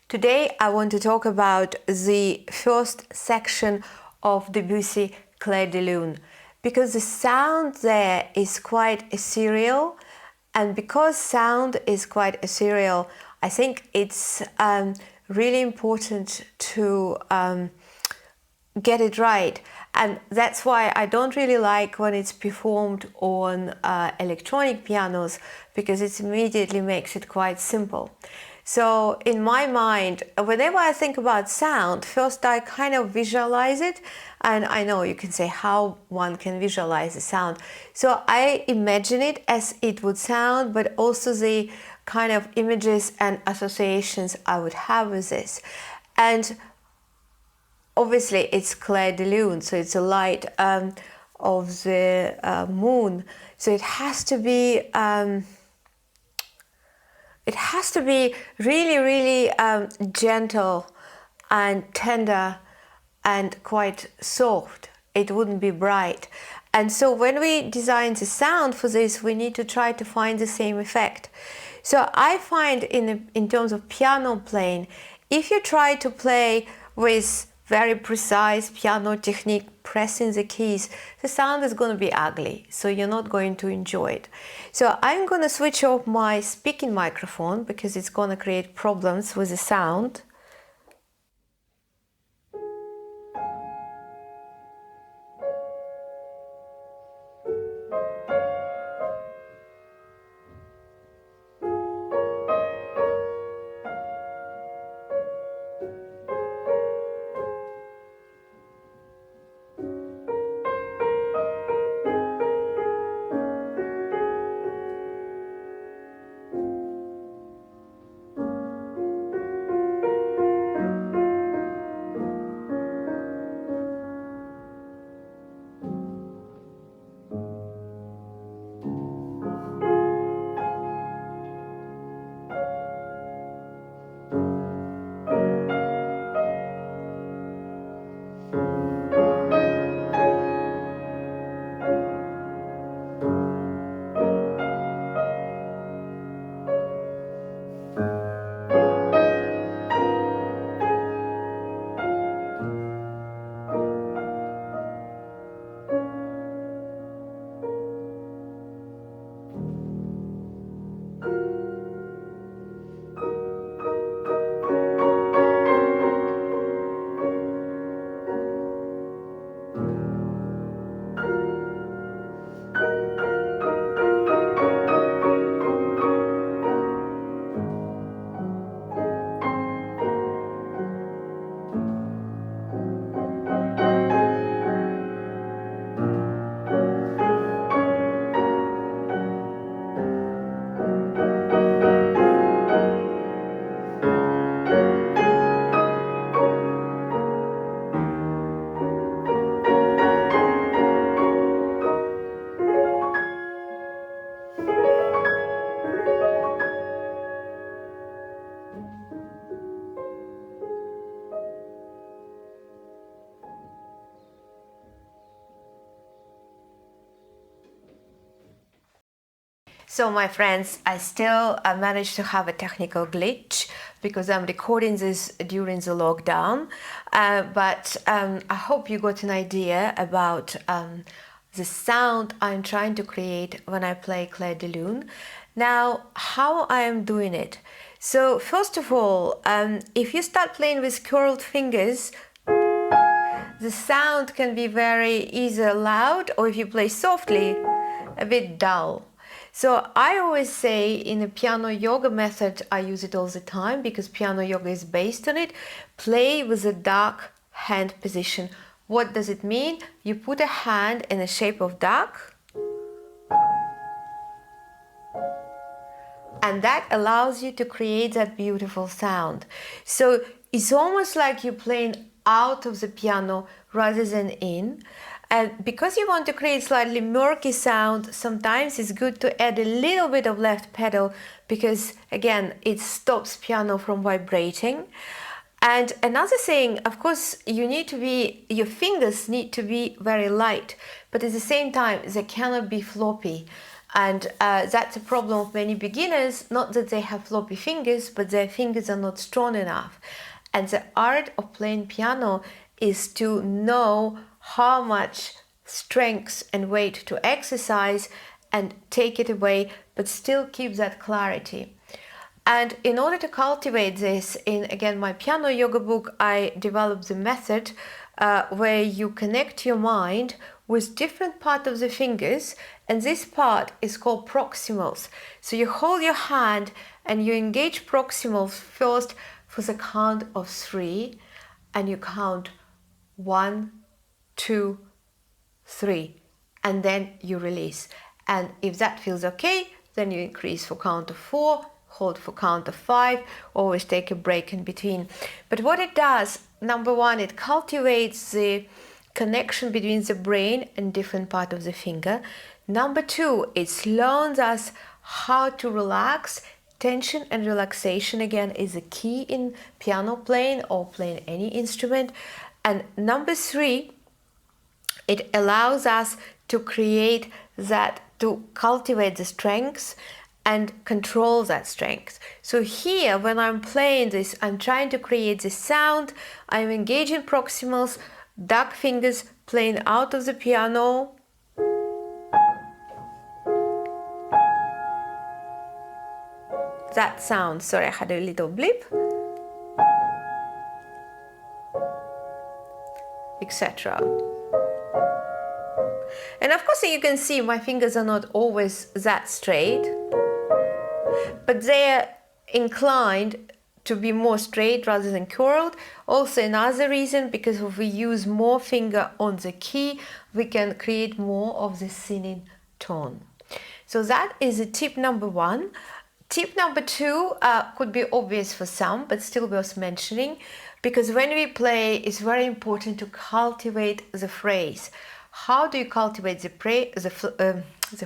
Today I want to talk about the first section of Debussy Claire de Lune, because the sound there is quite ethereal, and because sound is quite ethereal, I think it's really important to get it right. And that's why I don't really like when it's performed on electronic pianos, because it immediately makes it quite simple. So in my mind, whenever I think about sound, first I kind of visualize it. And I know you can say how one can visualize the sound. So I imagine it as it would sound, but also the kind of images and associations I would have with this. And obviously it's Claire de Lune, so it's a light of the moon. So it has to be really, really gentle and tender and quite soft. It wouldn't be bright. And so when we design the sound for this, we need to try to find the same effect. So I find in terms of piano playing, if you try to play with very precise piano technique, pressing the keys, the sound is going to be ugly, so you're not going to enjoy it. So I'm going to switch off my speaking microphone because it's going to create problems with the sound. So my friends, I still managed to have a technical glitch because I'm recording this during the lockdown, but I hope you got an idea about the sound I'm trying to create when I play Claire de Lune. Now, how I am doing it. So first of all, if you start playing with curled fingers, the sound can be very either loud, or if you play softly, a bit dull. So I always say in the piano yoga method, I use it all the time because piano yoga is based on it, play with a duck hand position. What does it mean? You put a hand in the shape of duck, and that allows you to create that beautiful sound. So it's almost like you're playing out of the piano rather than in. And because you want to create slightly murky sound, sometimes it's good to add a little bit of left pedal because, again, it stops piano from vibrating. And another thing, of course, your fingers need to be very light, but at the same time, they cannot be floppy. And that's a problem of many beginners, not that they have floppy fingers, but their fingers are not strong enough. And the art of playing piano is to know how much strength and weight to exercise and take it away, but still keep that clarity. And in order to cultivate this, in again my piano yoga book, I developed the method where you connect your mind with different part of the fingers, and this part is called proximals. So you hold your hand and you engage proximals first for the count of 3, and you count 1, 2, 3, and then you release. And if that feels okay, then you increase for count of 4, hold for count of 5, always take a break in between. But what it does, number one, it cultivates the connection between the brain and different part of the finger. Number two, it learns us how to relax. Tension and relaxation again is a key in piano playing or playing any instrument. And number three, it allows us to create that, to cultivate the strengths and control that strength. So here, when I'm playing this, I'm trying to create the sound, I'm engaging proximals, duck fingers playing out of the piano. That sound, sorry, I had a little blip, etc. And of course you can see my fingers are not always that straight, but they're inclined to be more straight rather than curled. Also another reason, because if we use more finger on the key, we can create more of the singing tone. So that is a tip number one. Tip number two could be obvious for some, but still worth mentioning, because when we play, it's very important to cultivate the phrase. How do you cultivate the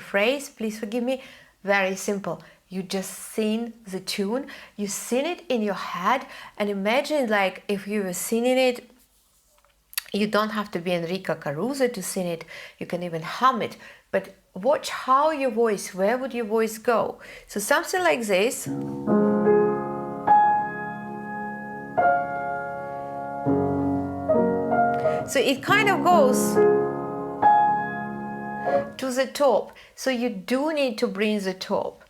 phrase? Please forgive me. Very simple. You just sing the tune. You sing it in your head, and imagine like if you were singing it. You don't have to be Enrico Caruso to sing it. You can even hum it. But watch how your voice, where would your voice go? So something like this. So it kind of goes to the top. So you do need to bring the top.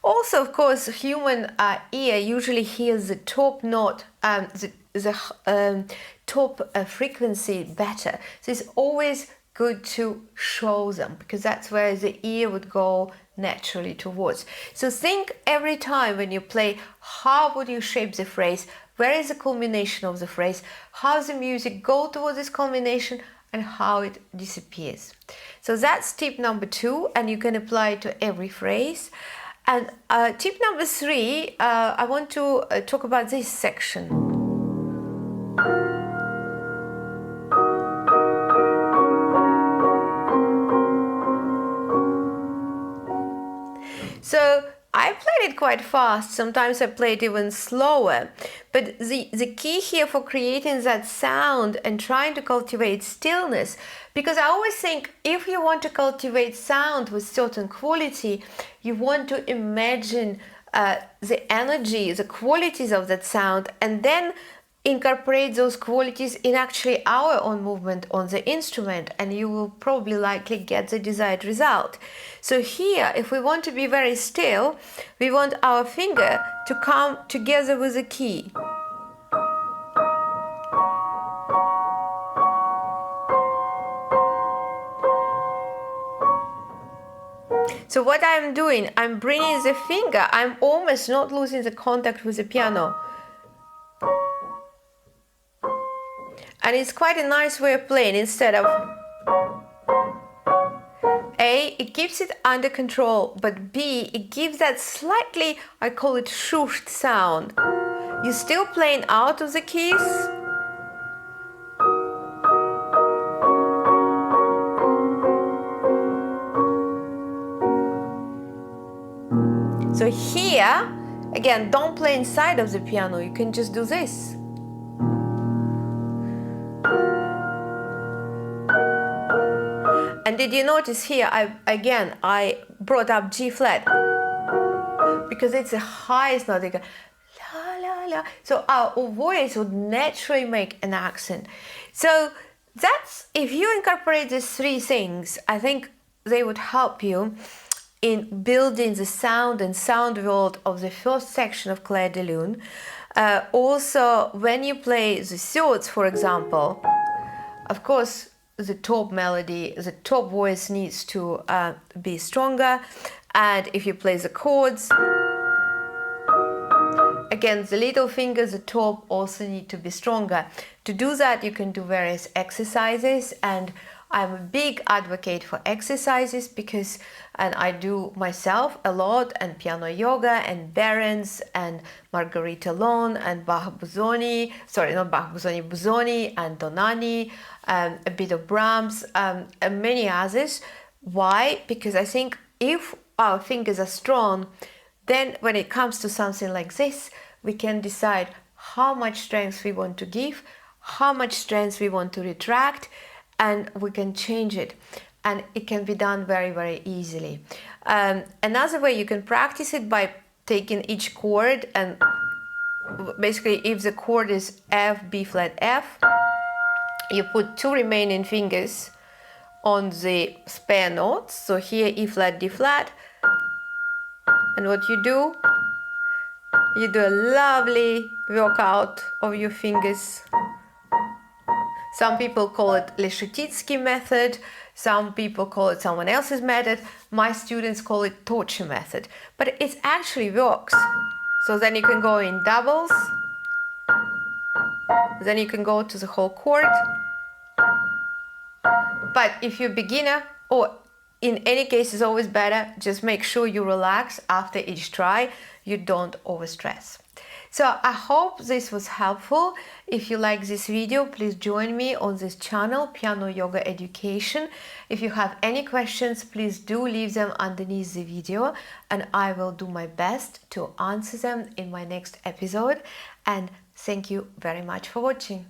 Also, of course, human ear usually hears the top note, the top frequency better. So it's always good to show them, because that's where the ear would go naturally towards. So think every time when you play, how would you shape the phrase? Where is the culmination of the phrase? How does the music go towards this culmination and how it disappears? So that's tip number two, and you can apply it to every phrase. And tip number three, I want to talk about this section. So I played it quite fast, sometimes I play it even slower, but the key here for creating that sound and trying to cultivate stillness, because I always think if you want to cultivate sound with certain quality, you want to imagine the energy, the qualities of that sound, and then incorporate those qualities in actually our own movement on the instrument, and you will probably likely get the desired result. So here, if we want to be very still, we want our finger to come together with the key. So what I'm doing, I'm bringing the finger, I'm almost not losing the contact with the piano. And it's quite a nice way of playing. Instead of A, it keeps it under control, but B, it gives that slightly, I call it shushed sound. You're still playing out of the keys. So here, again, don't play inside of the piano, you can just do this. And And did you notice here, I brought up G flat because it's the highest note. They go la la la. So our voice would naturally make an accent. So that's, if you incorporate these three things, I think they would help you in building the sound and sound world of the first section of Claire de Lune. Also, when you play the thirds, for example, of course, the top melody, the top voice needs to be stronger. And if you play the chords, again, the little fingers, the top, also need to be stronger. To do that, you can do various exercises, and I'm a big advocate for exercises because, and I do myself a lot, and piano yoga, and Behrens, and Margherita Long, and Busoni, and Donani, a bit of Brahms, and many others. Why? Because I think if our fingers are strong, then when it comes to something like this, we can decide how much strength we want to give, how much strength we want to retract, and we can change it. And it can be done very, very easily. Another way you can practice it by taking each chord, and basically if the chord is F, B flat, F, you put two remaining fingers on the spare notes. So here E flat, D flat. And what you do a lovely workout of your fingers. Some people call it Leshutitsky method, some people call it someone else's method. My students call it torture method, but it actually works. So then you can go in doubles, then you can go to the whole chord. But if you're a beginner, or in any case, it's always better, just make sure you relax after each try, you don't overstress. So I hope this was helpful. If you like this video, please join me on this channel, Piano Yoga Education. If you have any questions, please do leave them underneath the video, and I will do my best to answer them in my next episode. And thank you very much for watching.